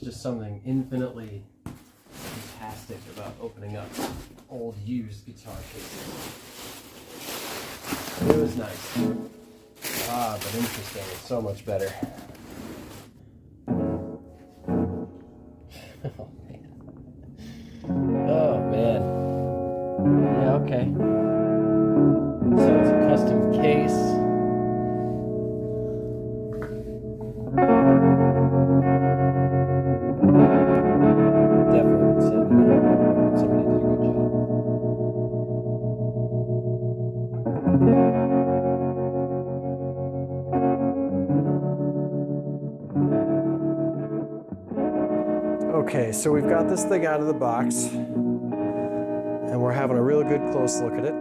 just something infinitely fantastic about opening up old used guitar cases. It was nice. Ah, but interesting. It's so much better. Oh man. Yeah, okay. So it's a custom case. Definitely would send it out. Somebody did a good job. Okay, so we've got this thing out of the box. And we're having a real good close look at it.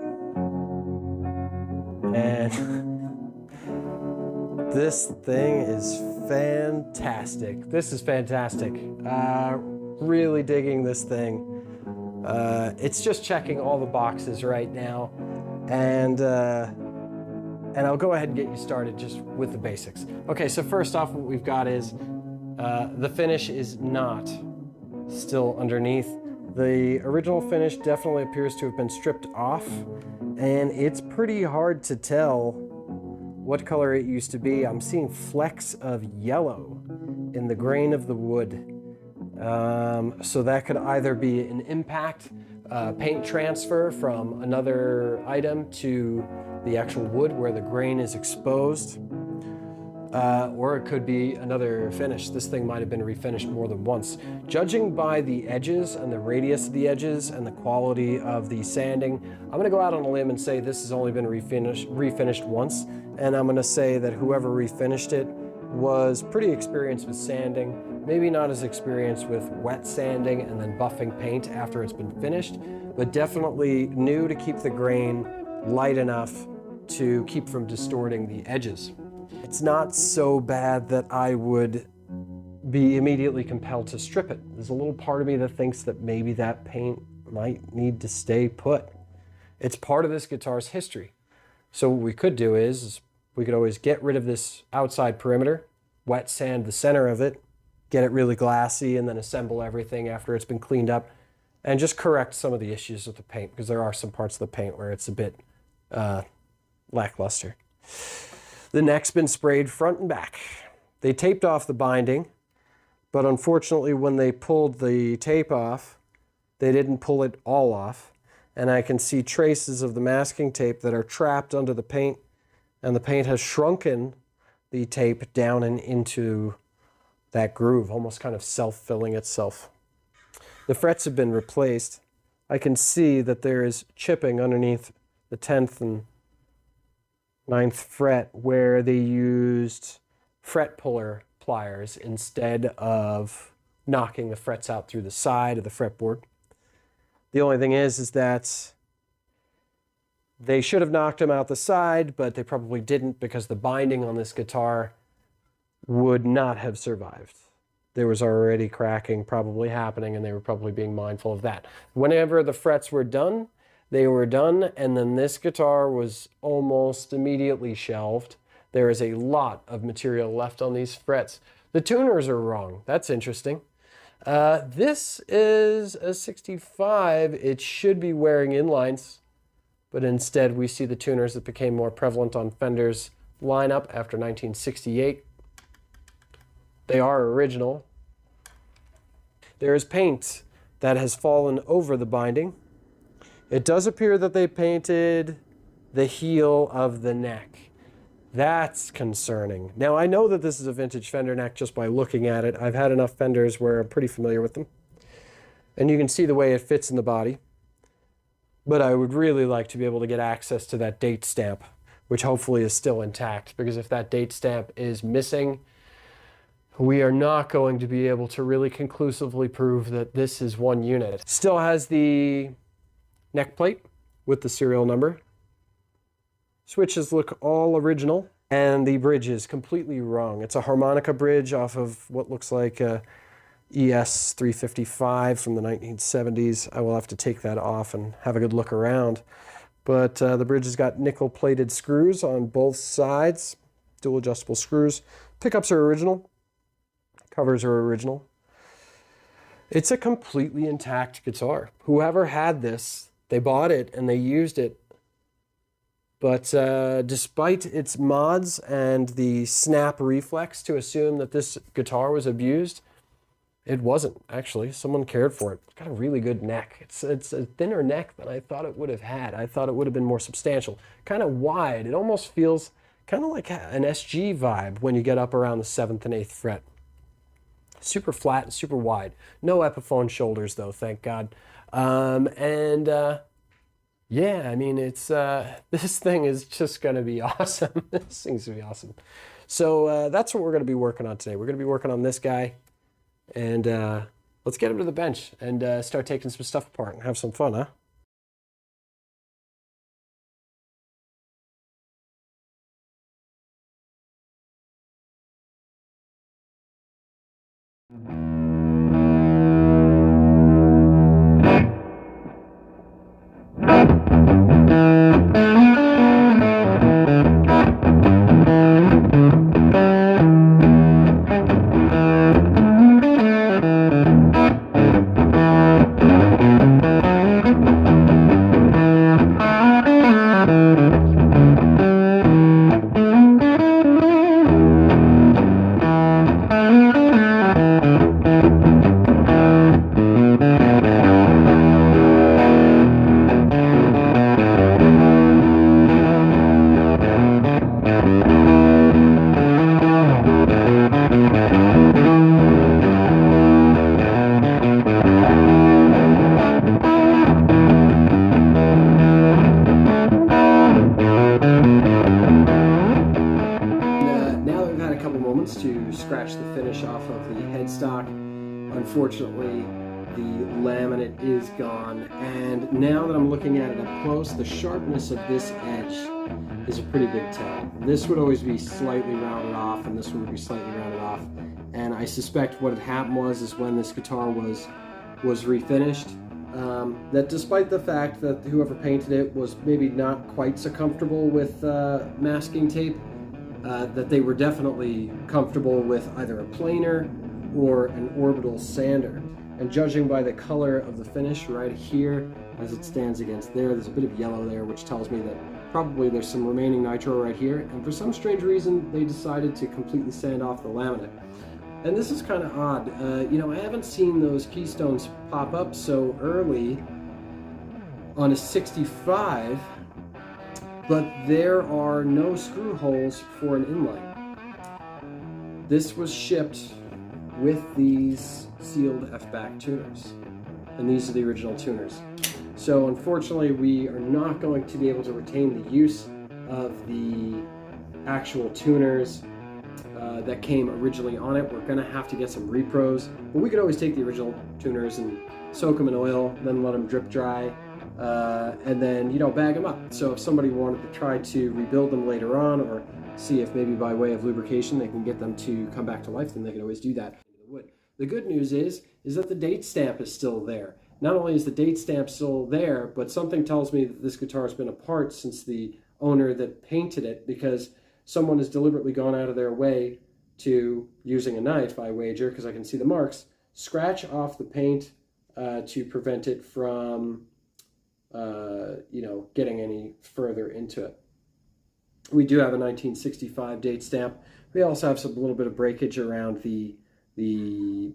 And this thing is fantastic. This is fantastic. Really digging this thing. It's just checking all the boxes right now. And I'll go ahead and get you started just with the basics. Okay, so first off, what we've got is the finish is not still underneath. The original finish definitely appears to have been stripped off, and it's pretty hard to tell what color it used to be. I'm seeing flecks of yellow in the grain of the wood. So that could either be an impact, paint transfer from another item to the actual wood where the grain is exposed. Or it could be another finish. This thing might have been refinished more than once. Judging by the edges and the radius of the edges and the quality of the sanding, I'm gonna go out on a limb and say this has only been refinished once. And I'm gonna say that whoever refinished it was pretty experienced with sanding, maybe not as experienced with wet sanding and then buffing paint after it's been finished, but definitely knew to keep the grain light enough to keep from distorting the edges. It's not so bad that I would be immediately compelled to strip it. There's a little part of me that thinks that maybe that paint might need to stay put. It's part of this guitar's history. So what we could do is we could always get rid of this outside perimeter, wet sand the center of it, get it really glassy, and then assemble everything after it's been cleaned up, and just correct some of the issues with the paint, because there are some parts of the paint where it's a bit lackluster. The neck's been sprayed front and back. They taped off the binding, but unfortunately when they pulled the tape off, they didn't pull it all off. And I can see traces of the masking tape that are trapped under the paint, and the paint has shrunken the tape down and into that groove, almost kind of self-filling itself. The frets have been replaced. I can see that there is chipping underneath the 10th and 9th fret where they used fret puller pliers instead of knocking the frets out through the side of the fretboard. The only thing is that they should have knocked them out the side, but they probably didn't because the binding on this guitar would not have survived. There was already cracking probably happening, and they were probably being mindful of that. Whenever the frets were done, they were done, and then this guitar was almost immediately shelved. There is a lot of material left on these frets. The tuners are wrong. That's interesting. This is a 65. It should be wearing inlines, but instead we see the tuners that became more prevalent on Fender's lineup after 1968. They are original. There is paint that has fallen over the binding. It does appear that they painted the heel of the neck. That's concerning. Now, I know that this is a vintage Fender neck just by looking at it. I've had enough Fenders where I'm pretty familiar with them. And you can see the way it fits in the body. But I would really like to be able to get access to that date stamp, which hopefully is still intact, because if that date stamp is missing, we are not going to be able to really conclusively prove that this is one unit. It still has the neck plate with the serial number. Switches look all original, and the bridge is completely wrong. It's a harmonica bridge off of what looks like a ES 355 from the 1970s. I will have to take that off and have a good look around. But the bridge has got nickel-plated screws on both sides, dual adjustable screws. Pickups are original. Covers are original. It's a completely intact guitar. Whoever had this, they bought it and they used it. But despite its mods and the snap reflex to assume that this guitar was abused, it wasn't, actually. Someone cared for it. It's got a really good neck. It's a thinner neck than I thought it would have had. I thought it would have been more substantial. Kind of wide. It almost feels kind of like an SG vibe when you get up around the 7th and 8th fret. Super flat and super wide. No Epiphone shoulders, though, thank God. Yeah, I mean, it's this thing is just going to be awesome. This thing's going to be awesome. So that's what we're going to be working on today. We're going to be working on this guy. And let's get him to the bench and start taking some stuff apart and have some fun, huh? To scratch the finish off of the headstock. Unfortunately, the laminate is gone, and now that I'm looking at it up close, the sharpness of this edge is a pretty big tell. This would always be slightly rounded off, and this one would be slightly rounded off, and I suspect what had happened was when this guitar was refinished, that despite the fact that whoever painted it was maybe not quite so comfortable with masking tape, that they were definitely comfortable with either a planer or an orbital sander. And judging by the color of the finish right here, as it stands against there, there's a bit of yellow there, which tells me that probably there's some remaining nitro right here, and for some strange reason, they decided to completely sand off the laminate. And this is kind of odd. You know, I haven't seen those keystones pop up so early on a 65, but there are no screw holes for an inline. This was shipped with these sealed F-back tuners, and these are the original tuners. So unfortunately, we are not going to be able to retain the use of the actual tuners that came originally on it. We're going to have to get some repros, but we could always take the original tuners and soak them in oil, then let them drip dry, and then, you know, bag them up. So if somebody wanted to try to rebuild them later on, or see if maybe by way of lubrication they can get them to come back to life, then they can always do that. The good news is that the date stamp is still there. Not only is the date stamp still there, but something tells me that this guitar has been apart since the owner that painted it, because someone has deliberately gone out of their way to, using a knife, I wager, because I can see the marks, scratch off the paint to prevent it from you know, getting any further into it. We do have a 1965 date stamp. We also have some little bit of breakage around the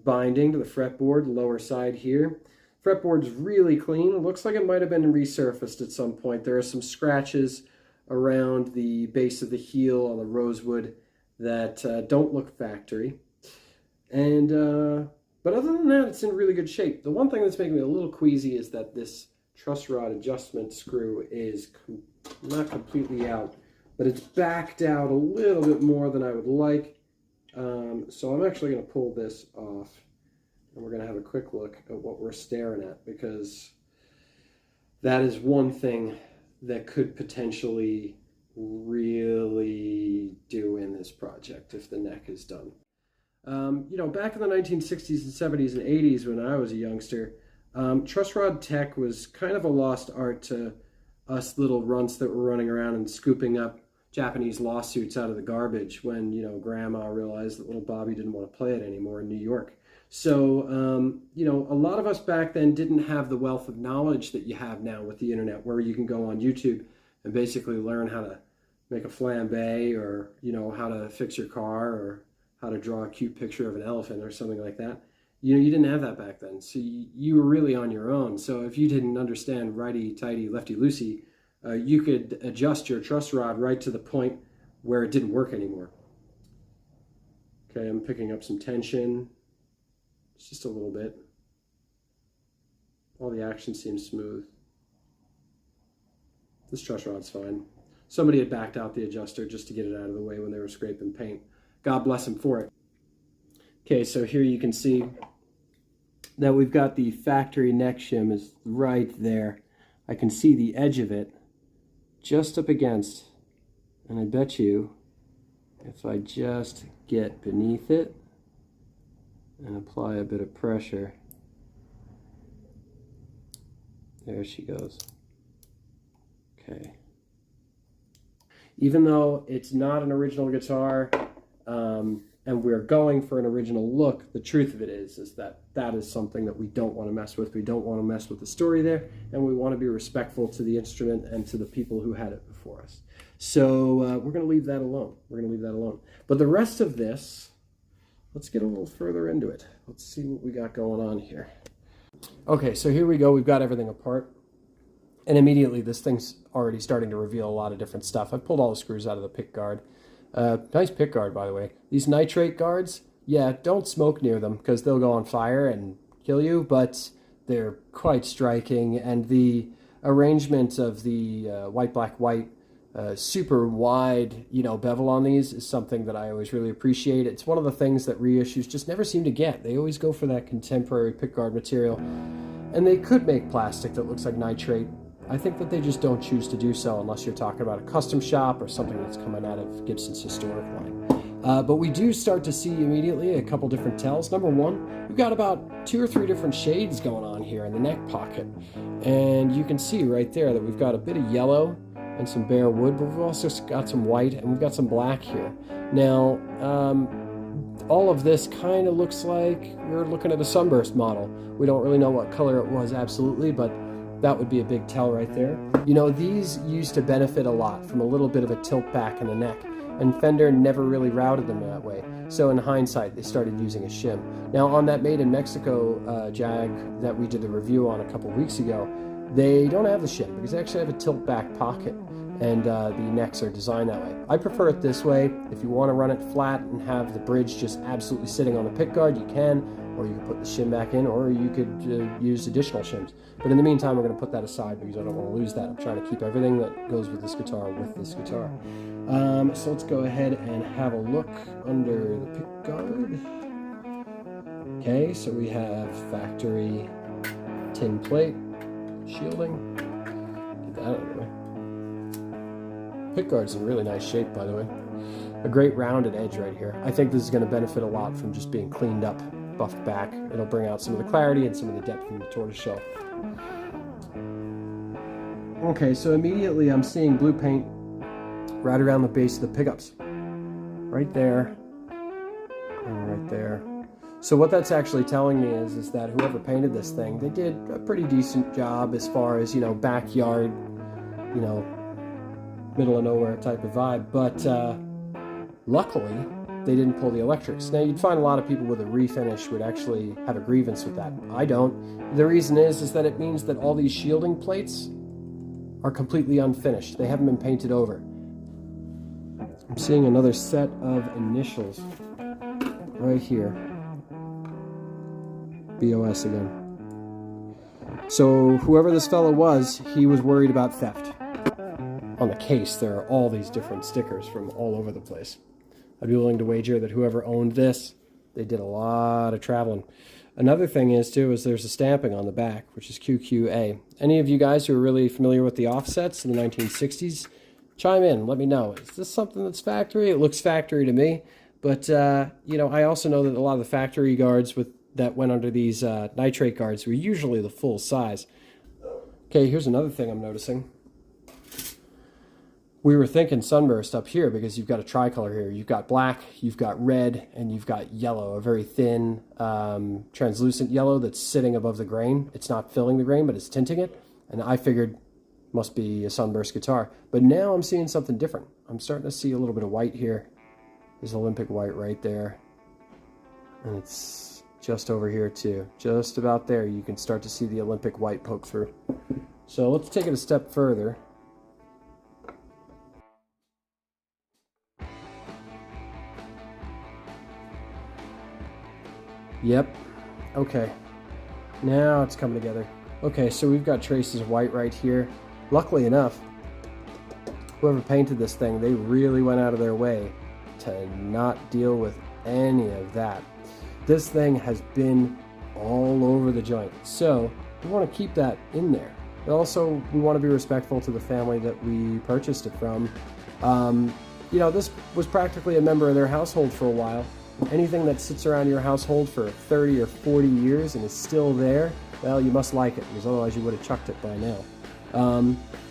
binding to the fretboard, lower side here. Fretboard's really clean. It looks like it might have been resurfaced at some point. There are some scratches around the base of the heel on the rosewood that don't look factory. And but other than that, it's in really good shape. The one thing that's making me a little queasy is that this truss rod adjustment screw is not completely out, but it's backed out a little bit more than I would like. So I'm actually going to pull this off, and we're going to have a quick look at what we're staring at, because that is one thing that could potentially really do in this project if the neck is done. You know, back in the 1960s and 70s and 80s when I was a youngster, truss rod tech was kind of a lost art to us little runts that were running around and scooping up Japanese lawsuits out of the garbage when, you know, grandma realized that little Bobby didn't want to play it anymore in New York. So, you know, a lot of us back then didn't have the wealth of knowledge that you have now with the internet, where you can go on YouTube and basically learn how to make a flambe, or, you know, how to fix your car, or how to draw a cute picture of an elephant or something like that. You know, you didn't have that back then. So you were really on your own. So if you didn't understand righty-tighty, lefty-loosey, you could adjust your truss rod right to the point where it didn't work anymore. Okay, I'm picking up some tension. It's just a little bit. All the action seems smooth. This truss rod's fine. Somebody had backed out the adjuster just to get it out of the way when they were scraping paint. God bless him for it. Okay, so here you can see that we've got the factory neck shim is right there. I can see the edge of it just up against, and I bet you if I just get beneath it and apply a bit of pressure, there she goes. Okay. Even though it's not an original guitar, and we're going for an original look, the truth of it is that that is something that we don't want to mess with. We don't want to mess with the story there, and we want to be respectful to the instrument and to the people who had it before us. So we're going to leave that alone. We're going to leave that alone. But the rest of this, let's get a little further into it. Let's see what we got going on here. Okay, so here we go. We've got everything apart. And immediately this thing's already starting to reveal a lot of different stuff. I've pulled all the screws out of the pickguard. Nice pickguard, by the way. These nitrate guards, yeah, don't smoke near them because they'll go on fire and kill you, but they're quite striking. And the arrangement of the white, black, white, super wide, you know, bevel on these is something that I always really appreciate. It's one of the things that reissues just never seem to get. They always go for that contemporary pickguard material. And they could make plastic that looks like nitrate. I think that they just don't choose to do so unless you're talking about a custom shop or something that's coming out of Gibson's historic line. But we do start to see immediately a couple different tells. Number one, we've got about 2 or 3 different shades going on here in the neck pocket. And you can see right there that we've got a bit of yellow and some bare wood, but we've also got some white and we've got some black here. Now, all of this kind of looks like we're looking at a sunburst model. We don't really know what color it was absolutely, but that would be a big tell right there. You know, these used to benefit a lot from a little bit of a tilt back in the neck, and Fender never really routed them that way. So in hindsight, they started using a shim. Now on that Made in Mexico Jag that we did the review on a couple weeks ago, they don't have the shim because they actually have a tilt back pocket, and the necks are designed that way. I prefer it this way. If you want to run it flat and have the bridge just absolutely sitting on the pickguard, you can, or you can put the shim back in, or you could use additional shims. But in the meantime, we're going to put that aside because I don't want to lose that. I'm trying to keep everything that goes with this guitar with this guitar. So let's go ahead and have a look under the pickguard. Okay, so we have factory tin plate, shielding. Get that out of the way. Pickguard's in really nice shape, by the way. A great rounded edge right here. I think this is going to benefit a lot from just being cleaned up, buffed back. It'll bring out some of the clarity and some of the depth from the tortoiseshell. Okay, so immediately I'm seeing blue paint right around the base of the pickups. Right there, and right there. So what that's actually telling me is that whoever painted this thing, they did a pretty decent job as far as, you know, backyard, you know, middle of nowhere type of vibe. But luckily, they didn't pull the electrics. Now, you'd find a lot of people with a refinish would actually have a grievance with that. I don't. The reason is that it means that all these shielding plates are completely unfinished. They haven't been painted over. I'm seeing another set of initials right here. BOS again. So whoever this fellow was, he was worried about theft. On the case, there are all these different stickers from all over the place. I'd be willing to wager that whoever owned this, they did a lot of traveling. Another thing is, too, is there's a stamping on the back, which is QQA. Any of you guys who are really familiar with the offsets in the 1960s, chime in, let me know. Is this something that's factory? It looks factory to me. But, you know, I also know that a lot of the factory guards that went under these nitrate guards were usually the full size. Okay, here's another thing I'm noticing. we were thinking sunburst up here because you've got a tricolor here. You've got black, you've got red, and you've got yellow, a very thin, translucent yellow that's sitting above the grain. It's not filling the grain, but it's tinting it. And I figured must be a sunburst guitar. But now I'm seeing something different. I'm starting to see a little bit of white here. There's Olympic white right there. And it's just over here too. Just about there, you can start to see the Olympic white poke through. So let's take it a step further. Yep. Okay. Now it's coming together. Okay, so we've got traces of white right here. Luckily enough, whoever painted this thing, they really went out of their way to not deal with any of that. This thing has been all over the joint. So we want to keep that in there. But also, we want to be respectful to the family that we purchased it from. You know, this was practically a member of their household for a while. Anything that sits around your household for 30 or 40 years and is still there, well, you must like it, because otherwise you would have chucked it by now.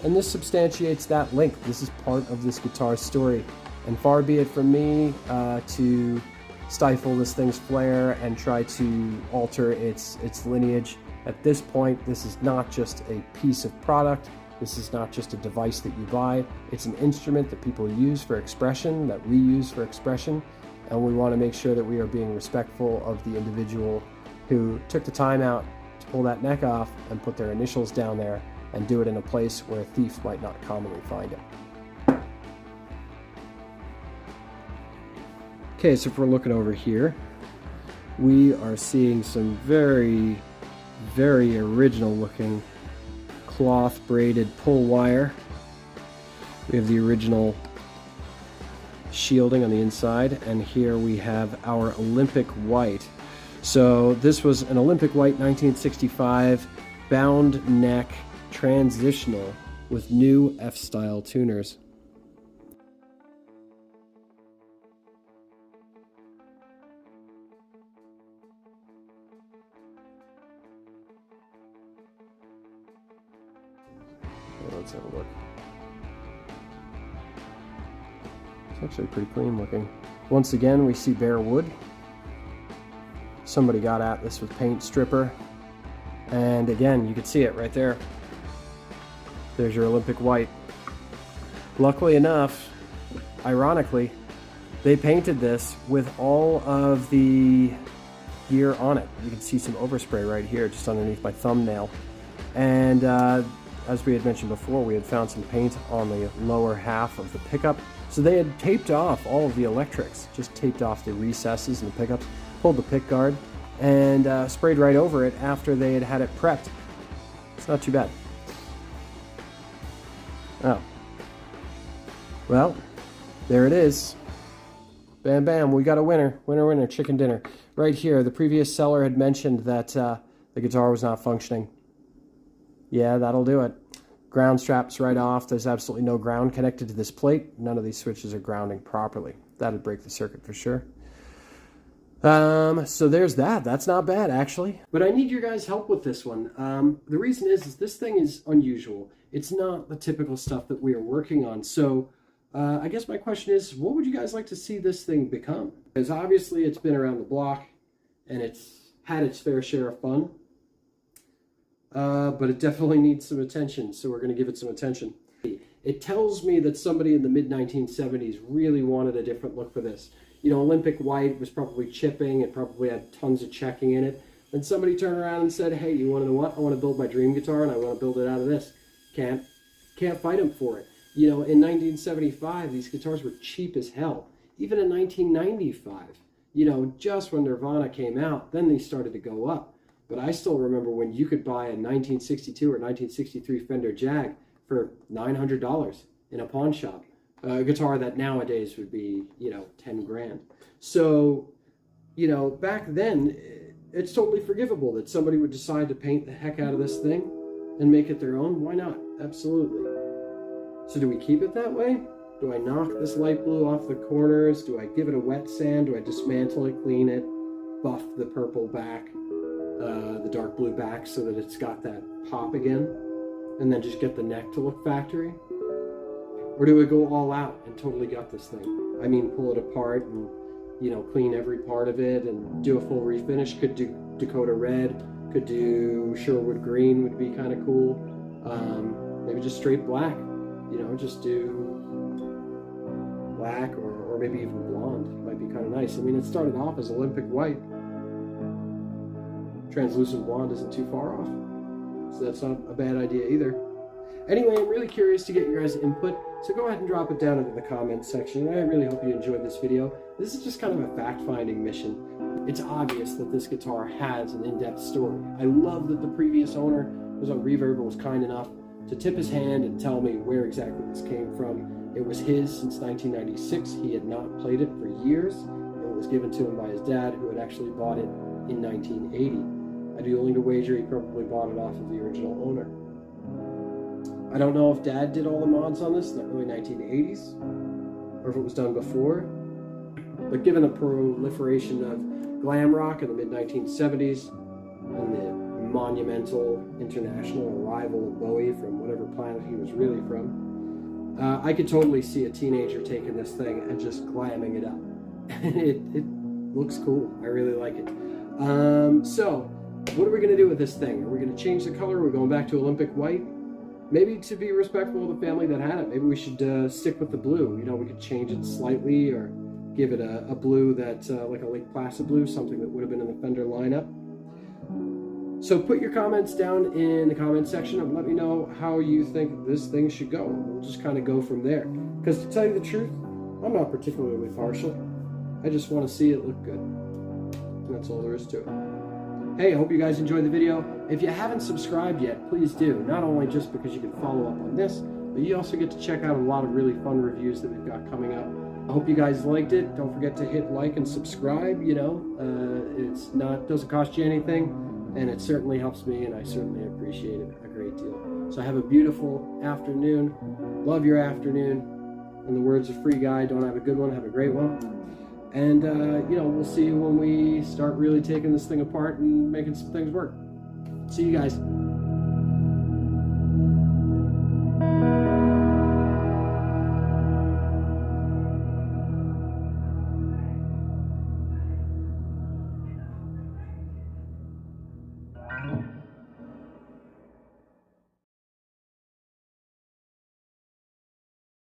And this substantiates that link. This is part of this guitar's story. And far be it from me to stifle this thing's flair and try to alter its lineage. At this point, this is not just a piece of product. This is not just a device that you buy. It's an instrument that people use for expression, that we use for expression. And we want to make sure that we are being respectful of the individual who took the time out to pull that neck off and put their initials down there and do it in a place where a thief might not commonly find it. Okay, so if we're looking over here, we are seeing some very, very original looking cloth braided pull wire. We have the original shielding on the inside, and here we have our Olympic white. So this was an Olympic white 1965 bound neck transitional with new F-style tuners. Let's have a look. It's actually pretty clean looking. Once again, we see bare wood. Somebody got at this with paint stripper. And again, you can see it right there. There's your Olympic white. Luckily enough, ironically, they painted this with all of the gear on it. You can see some overspray right here, just underneath my thumbnail. And as we had mentioned before, we had found some paint on the lower half of the pickup. So they had taped off all of the electrics, just taped off the recesses and the pickups, pulled the pickguard, and sprayed right over it after they had had it prepped. It's not too bad. Oh. Well, there it is. Bam, bam, we got a winner. Winner, winner, chicken dinner. Right here, the previous seller had mentioned that the guitar was not functioning. Yeah, that'll do it. Ground strap's right off. There's absolutely no ground connected to this plate. None of these switches are grounding properly. That'd break the circuit for sure. So there's that. That's not bad, actually. But I need your guys' help with this one. The reason is this thing is unusual. It's not the typical stuff that we are working on. So I guess my question is, what would you guys like to see this thing become? Because obviously it's been around the block and it's had its fair share of fun. But it definitely needs some attention, so we're going to give it some attention. It tells me that somebody in the mid-1970s really wanted a different look for this. You know, Olympic white was probably chipping, it probably had tons of checking in it. Then somebody turned around and said, hey, you want to know what? I want to build my dream guitar, and I want to build it out of this. Can't fight them for it. You know, in 1975, these guitars were cheap as hell. Even in 1995, you know, just when Nirvana came out, then they started to go up. But I still remember when you could buy a 1962 or 1963 Fender Jag for $900 in a pawn shop. A guitar that nowadays would be, you know, 10 grand. So, you know, back then, it's totally forgivable that somebody would decide to paint the heck out of this thing and make it their own. Why not? Absolutely. So do we keep it that way? Do I knock this light blue off the corners? Do I give it a wet sand? Do I dismantle it, clean it, buff the purple back? The dark blue back so that it's got that pop again, and then just get the neck to look factory? Or do we go all out and totally gut this thing? I mean, pull it apart and, you know, clean every part of it and do a full refinish. Could do Dakota Red, could do Sherwood Green would be kind of cool. Maybe just straight black, you know, just do black or maybe even blonde might be kind of nice. I mean, it started off as Olympic white. Translucent blonde isn't too far off, so that's not a bad idea either. Anyway, I'm really curious to get your guys' input, so go ahead and drop it down into the comments section. I really hope you enjoyed this video. This is just kind of a fact-finding mission. It's obvious that this guitar has an in-depth story. I love that the previous owner was on Reverb and was kind enough to tip his hand and tell me where exactly this came from. It was his since 1996. He had not played it for years. It was given to him by his dad, who had actually bought it in 1980. I'd be willing to wager he probably bought it off of the original owner. I don't know if Dad did all the mods on this in the early 1980s, or if it was done before, but given the proliferation of glam rock in the mid-1970s, and the monumental international arrival of Bowie from whatever planet he was really from, I could totally see a teenager taking this thing and just glamming it up. it looks cool. I really like it. So, what are we going to do with this thing? Are we going to change the color? Are we going back to Olympic white? Maybe to be respectful of the family that had it, maybe we should stick with the blue. You know, we could change it slightly or give it a blue that, like a Lake Placid blue, something that would have been in the Fender lineup. So put your comments down in the comment section and let me know how you think this thing should go. We'll just kind of go from there. Because to tell you the truth, I'm not particularly partial. I just want to see it look good. And that's all there is to it. Hey, I hope you guys enjoyed the video. If you haven't subscribed yet, please do. Not only just because you can follow up on this, but you also get to check out a lot of really fun reviews that we've got coming up. I hope you guys liked it. Don't forget to hit like and subscribe. You know, doesn't cost you anything, and it certainly helps me, and I certainly appreciate it a great deal. So have a beautiful afternoon. Love your afternoon. In the words of Free Guy, don't have a good one, have a great one. And, you know, we'll see you when we start really taking this thing apart and making some things work. See you guys.